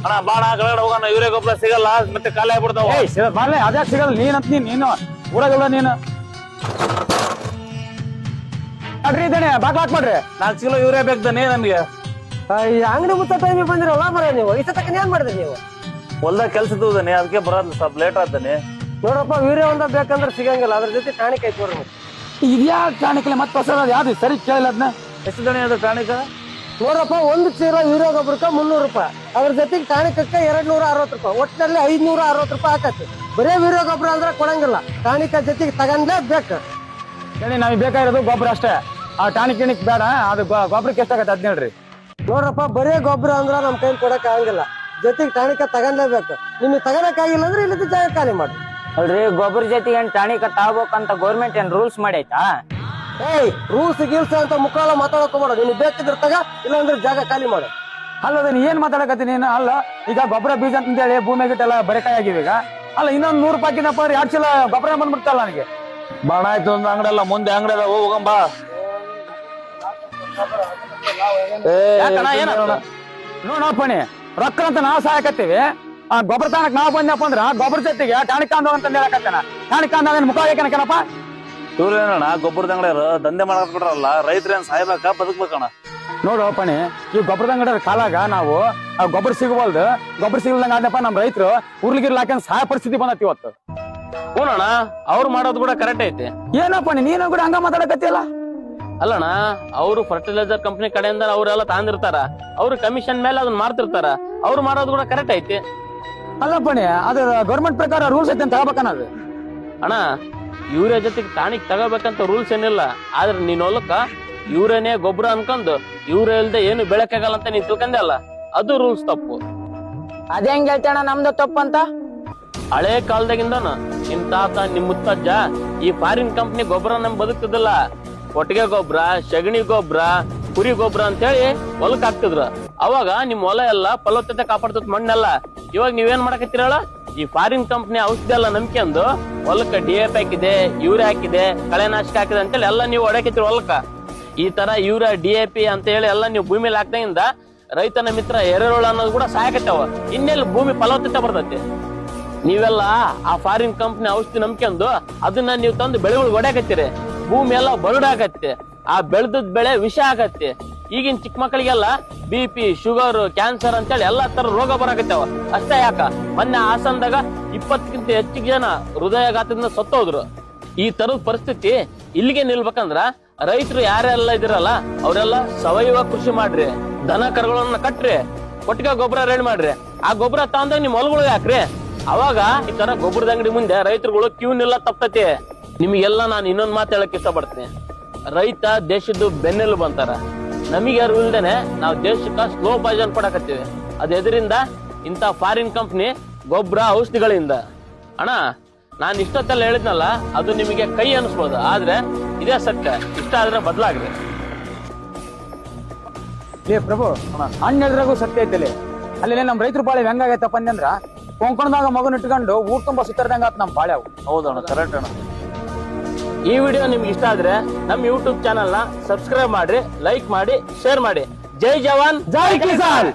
ಅಣ್ಣ ಬಾಣ ಕೆಳಗಡೆ ಹೋಗೋಣ, ಯೂರಿಯಾ ಗೊಬ್ಬರ ಸಿಗಲ್ಲ ಮತ್ತೆ ಖಾಲಿ ಆಗ್ಬಿಡ್ತಾವ. ಬಾರ್ಲೆ ಅದ್ಯಾಕೆ ಸಿಗಲ್ಲ ನೀನು ಊರಾಗಲ್ಲ ನೀನು ಅಡ್ರಿ ಇದ್ದಾನೆ ಬಾಗ್ಲ ಹಾಕ್ಬಿಡ್ರಿ. 4 ಕಿಲೋ ಯೂರಿಯಾ ಬೇಕ್ದಾನೆ ನಮ್ಗೆ. ಈ ಅಂಗಡಿ ಮುತ್ತ ಟೈಮಿಗೆ ಬಂದಿರಲ್ಲ ಬರ ನೀವು ಈ ಸತಕ ಏನ್ ಮಾಡಿದ್ರಿ ನೀವು? ಹೊಲ್ದಾಗ ಕೆಲ್ಸ ಇದ್ದಾನೆ, ಅದಕ್ಕೆ ಬರೋದು ಸ್ವಲ್ಪ ಲೇಟ್ ಆಗ್ತಾನೆ. ನೋಡಪ್ಪ ವೀರ್ಯ ಒಂದ ಬೇಕಂದ್ರೆ ಸಿಗಂಗಿಲ್ಲ, ಅದ್ರ ಜೊತೆ ಟಾಣಿಕ್ ಐತಿ ನೋಡ್ರಿ. ಇದ್ಯಾ ಟಾಣಿಕ್ಲೆ ಮತ್ತೆ ಹೊಸದ ಯಾವ್ದು ಸರಿ ಕೇಳಿಲ್ಲ ಅದನ್ನ. ಎಷ್ಟು ದಣಿ ಅದು ಟಾಣಿಕ? ನೋಡಪ್ಪ 1 ಚೀಲ ವೀರ್ಯ ಗೊಬ್ಬರಕ್ಕ 300 ರೂಪಾಯಿ, ಅದ್ರ ಜೊತೆಗೆ ಟಾಣಿಕಕ್ಕೆ 260 ರೂಪಾಯಿ, ಒಟ್ಟಿನಲ್ಲಿ 560 ರೂಪಾಯಿ ಆಕತಿ. ಬರೇ ವೀರ್ಯ ಗೊಬ್ಬರ ಅಂದ್ರೆ ಕೊಡಂಗಿಲ್ಲ, ಟಾಣಿಕ ಜೊತೆಗೆ ತಗೊಂಡ್ಲೇ ಬೇಕು. ಹೇಳಿ ನಮಗೆ ಬೇಕಾಗಿರೋದು ಗೊಬ್ಬರ ಅಷ್ಟೇ, ಆ ಟಾಣಿಕ್ ಗಿಣಿಕ್ ಬೇಡ. ಅದು ಗೊಬ್ಬರಕ್ಕೆ ಎಷ್ಟಾಗತ್ತೆ ಅದ್ ಹೇಳ್ರಿ. ನೋಡ್ರಪ್ಪ ಬರೇ ಗೊಬ್ಬರ ಅಂದ್ರ ನಮ್ ಕೈ ಕೊಡಕ್ ಆಗಂಗಿಲ್ಲ, ಜೊತೆಗೆ ಟಾಣಿಕ ತಗೊಂಡ್ಲೇಬೇಕು. ನಿಮಗೆ ತಗೊಳಕ್ ಆಗಿಲ್ಲ ಅಂದ್ರೆ ಇಲ್ಲಿ ಜಾಗ ಖಾಲಿ ಮಾಡಿ. ಅಲ್ರಿ ಗೊಬ್ಬರ ಜೊತೆಗೆ ಏನ್ ಟಾಣಿಕ ತಗೋಬೇಕಂತ ಗೌರ್ಮೆಂಟ್ ಏನ್ ರೂಲ್ಸ್ ಮಾಡೈತಾ? ರೂಲ್ಸ್ ಗೀಲ್ಸ್ ಅಂತ ಮುಕ್ಕಾಲ ಮಾತಾಡಕ್ ಮಾಡ, ನಿನ್ ಬೇಕಿದ್ರ ತಗ, ಇಲ್ಲ ಅಂದ್ರೆ ಜಾಗ ಖಾಲಿ ಮಾಡು. ಅಲ್ಲದ ನೀ ಏನ್ ಮಾತಾಡಕತ್ತಿ ನೀನು? ಅಲ್ಲ ಈಗ ಗೊಬ್ಬರ ಬೀಜ ಅಂತ ಹೇಳಿ ಭೂಮಿ ಗಿಟ್ಟೆಲ್ಲ ಬರೆಕಾಯಿ ಆಗಿವೆ. ಈಗ ಅಲ್ಲ ಇನ್ನೊಂದ್ 100 ರೂಪಾಯಿ ಕಿನ್ನಪ್ಪ 2 ಚೀಲ ಗೊಬ್ಬರ ಬಂದ್ಬಿಡ್ತಲ್ಲ ನನಗೆ. ಬಾಣ ಆಯ್ತು ಒಂದು ಅಂಗಡಿ ಅಲ್ಲ, ಮುಂದೆ ಅಂಗಡಿ ಅದ, ಹೋಗಂಬ. ನೋಡಪ್ಪಣಿ ರೊಕ್ಕ ಅಂತ ನಾವ್ ಸಹಾಯಕತ್ತೀವಿ, ಆ ಗೊಬ್ಬರ ತಾನಕ್ ನಾವ್ ಬಂದಪ್ಪ ಅಂದ್ರ ಗೊಬ್ಬರ ಜೊತೆಗೆ ಟಾಣಿಕ ಅಂತ ಹೇಳಕತ್ತೇನ. ಟಾಣಿಕ ಅಂದ ಮುಖ ಯಾಕನಕನಪ್ಪ? ಇವ್ರು ಏನಣ್ಣ ಗೊಬ್ಬರದ ಅಂಗಡಿಯರು ದಂಧೆ ಮಾಡಕ್ ಬಿಟ್ರಲ್ಲ, ರೈತರೇನ್ ಸಾಯ್ಬೇಕಾ ಬದುಕ್ಬೇಕಣ್ಣ? ನೋಡು ಪಣಿ, ಈ ಗೊಬ್ಬರದ ಅಂಗಡಿ ಕಾಲಾಗ ನಾವು ಗೊಬ್ಬರ ಸಿಗಬಲ್ದು, ಗೊಬ್ಬರ ಸಿಗಲ್ದಂಗ ಆದಪ್ಪ ನಮ್ ರೈತರು ಉರ್ಲಿಗಿರ್ಲಿ ಹಾಕಂದ್ ಸಹಾಯ ಪರಿಸ್ಥಿತಿ ಬಂದತಿ ಇವತ್ತು. ಹೂನಣ್ಣ, ಅವ್ರು ಮಾಡೋದು ಕೂಡ ಕರೆಕ್ಟ್ ಐತಿ. ಏನಪ್ಪ ನೀನು ಕೂಡ ಹಂಗ ಮಾತಾಡಕತ್ತಿಯಲ್ಲ? ಅಲ್ಲಣ್ಣ, ಅವರು ಫರ್ಟಿಲೈಸರ್ ಕಂಪನಿ ಕಡೆಯಿಂದ ಅವರೆಲ್ಲ ತಾಂದಿರ್ತಾರ, ಅವ್ರ ಕಮಿಷನ್ ಮೇಲೆ ಅದನ್ನ ಮಾಡ್ತಿರ್ತಾರ, ಅವ್ರು ಮಾಡೋದು ಕೂಡ ಕರೆಕ್ಟ್ ಐತಿ. ಅಲ್ಲಪ್ಪಣಿ ಅದು ಗೌರ್ಮೆಂಟ್ ಪ್ರಕಾರ ರೂಲ್ಸ್ ಐತೆ ಅಂತ ತಗೋಬೇಕನ್ನೋದು. ಅಣ್ಣ, ಯೂರಿಯಾ ಜೊತೆಗೆ ಟಾಣಿಕ್ ತಗೋಬೇಕಂತ ರೂಲ್ಸ್ ಏನಿಲ್ಲ, ಆದ್ರೆ ನೀನ್ ಹೊಲಕ್ಕ ಯೂರಿಯಾನೇ ಗೊಬ್ಬರ ಅನ್ಕೊಂಡು ಯೂರಿಯಾ ಇಲ್ದೆ ಏನು ಬೆಳಕಾಗಲ್ಲ ಅಂತ ನೀನ್ ತಿಳ್ಕೊಂಡೆ ಅಲ್ಲ, ಅದು ರೂಲ್ಸ್ ತಪ್ಪು. ಅದೇ ಹೆಂಗ್ ಹೇಳ್ತೇಣ ನಮ್ದು ತಪ್ಪಂತ? ಹಳೆ ಕಾಲದಾಗಿಂದನ ನಿಮ್ ತಾತ ನಿಮ್ ಮುತ್ತಜ್ಜ ಈ ಫಾರಿನ್ ಕಂಪ್ನಿ ಗೊಬ್ಬರ ನಮ್ ಬದುಕ್ತಿದಿಲ್ಲ. ಕೊಟ್ಟಿಗೆ ಗೊಬ್ಬರ, ಸಗಣಿ ಗೊಬ್ಬರ, ಕುರಿ ಗೊಬ್ಬರ ಅಂತೇಳಿ ಹೊಲಕ್ ಹಾಕ್ತಿದ್ರ. ಅವಾಗ ನಿಮ್ ಹೊಲ ಎಲ್ಲ ಫಲವತ್ತತೆ ಕಾಪಾಡ್ತದ ಮಣ್ಣೆಲ್ಲ. ಇವಾಗ ನೀವೇನ್ ಮಾಡಕತ್ತೀರಲ್ಲ, ಈ ಫಾರಿನ್ ಕಂಪ್ನಿ ಔಷಧಿ ಎಲ್ಲ ನಂಬ್ಕೊಂಡು ಹೊಲಕ್ಕ DAP ಹಾಕಿದೆ, ಯೂರಿಯಾ ಹಾಕಿದೆ, ಕಳೆನಾಶಕ ಹಾಕಿದೆ ಅಂತೇಳಿ ಎಲ್ಲ ನೀವು ಹೊಡಕತ್ತೀರಿ ಹೊಲಕ್ಕ. ಈ ತರ ಯೂರಿಯಾ DAP ಅಂತ ಹೇಳಿ ಎಲ್ಲ ನೀವು ಭೂಮಿಲಿ ಹಾಕ್ದಾಗಿಂದ ರೈತನ ಮಿತ್ರ ಎರೆಹುಳ ಅನ್ನೋದು ಕೂಡ ಸಾಯಕತ್ತಾವ. ಇನ್ನೆಲ್ಲಿ ಭೂಮಿ ಫಲವತ್ತತೆ ಬರ್ತೈತಿ? ನೀವೆಲ್ಲ ಆ ಫಾರಿನ್ ಕಂಪ್ನಿ ಔಷಧಿ ನಂಬ್ಕೊಂಡು ಅದನ್ನ ನೀವು ತಂದು ಬೆಳೆಗಳು ಹೊಡ್ಯಾಕತ್ತೀರಿ, ಭೂಮಿ ಎಲ್ಲ ಬರಡಾಕತ್ತೆ, ಆ ಬೆಳೆದದ್ ಬೆಳೆ ವಿಷ ಆಗತ್ತೆ. ಈಗಿನ ಚಿಕ್ಕ ಮಕ್ಕಳಿಗೆಲ್ಲ BP, ಶುಗರ್, ಕ್ಯಾನ್ಸರ್ ಅಂತೇಳಿ ಎಲ್ಲಾ ತರ ರೋಗ ಬರಾಕತ್ತಾವ. ಅಷ್ಟೇ ಯಾಕ, ಮೊನ್ನೆ ಹಾಸನದಾಗ 20ಕ್ಕಿಂತ ಹೆಚ್ಚಿಗೆ ಜನ ಹೃದಯಾಘಾತದಿಂದ ಸತ್ತೋದ್ರು. ಈ ತರದ ಪರಿಸ್ಥಿತಿ ಇಲ್ಲಿಗೆ ನಿಲ್ಬೇಕಂದ್ರ ರೈತರು ಯಾರೆಲ್ಲ ಇದಿರಲ್ಲ ಅವರೆಲ್ಲ ಸಾವಯವ ಕೃಷಿ ಮಾಡ್ರಿ, ದನ ಕರುಗಳನ್ನ ಕಟ್ರಿ, ಕೊಟ್ಟಿಗೆ ಗೊಬ್ಬರ ರೆಡಿ ಮಾಡ್ರಿ. ಆ ಗೊಬ್ಬರ ತಗೊಂಡಾಗ ನಿಮ್ ಹೊಲಗಳು ಹಾಕ್ರಿ. ಅವಾಗ ಈ ತರ ಗೊಬ್ಬರದ ಅಂಗಡಿ ಮುಂದೆ ರೈತರುಗಳು ಕ್ಯೂ ನಿಲ್ಲ ತಪ್ತತಿ. ನಿಮಗೆಲ್ಲ ನಾನು ಇನ್ನೊಂದ್ ಮಾತು ಹೇಳಕ್ ಇಷ್ಟಪಡ್ತೀನಿ. ರೈತ ದೇಶದ್ದು ಬೆನ್ನೆಲುಬು ಅಂತಾರ. ನಮಗೆ ಯಾರು ಇಲ್ದೇನೆ ನಾವು ದೇಶಕ್ಕ ಸ್ಲೋ ಪಾಯ್ಸನ್ ಕೊಡಕತ್ತೀವಿ. ಅದ್ ಎದರಿಂದ ಇಂತ ಫಾರಿನ್ ಕಂಪ್ನಿ ಗೊಬ್ಬರ ಔಷಧಿಗಳಿಂದ. ಅಣ್ಣ, ನಾನು ಇಷ್ಟೊತ್ತೆಲ್ಲ ಹೇಳಿದ್ನಲ್ಲ, ಅದು ನಿಮಗೆ ಕೈ ಅನಿಸ್ಬೋದು, ಆದ್ರೆ ಇದೇ ಸತ್ಯ. ಇಷ್ಟ ಆದ್ರೆ ಬದಲಾಗ್ರಿ. ಲೇ ಪ್ರಭು, ಹಣ್ಣು ಹೇಳಿದ್ರಾಗೂ ಸತ್ಯ ಐತಲಿ. ಅಲ್ಲಿ ನಮ್ ರೈತರು ಬಾಳೆ ಹೆಂಗಾಗೈತಪ್ಪ ಅಂದ್ರ ಕೊಂಕಣದಾಗ ಮಗನ್ ಇಟ್ಕೊಂಡು ಊಟ ತುಂಬಾ ಸುತ್ತರ್ದಂಗ ಆತ್ ನಮ್ ಬಾಳೆ. ಹೌದಣ್ಣ, ಕರೆಕ್ಟ್ ಅಣ್ಣ. ಈ ವಿಡಿಯೋ ನಿಮ್ಗೆ ಇಷ್ಟ ಆದ್ರೆ ನಮ್ ಯೂಟ್ಯೂಬ್ ಚಾನಲ್ ನ ಸಬ್ಸ್ಕ್ರೈಬ್ ಮಾಡ್ರಿ, ಲೈಕ್ ಮಾಡಿ, ಶೇರ್ ಮಾಡಿ. ಜೈ ಜವಾನ್, ಜೈ ಕಿಸಾನ್.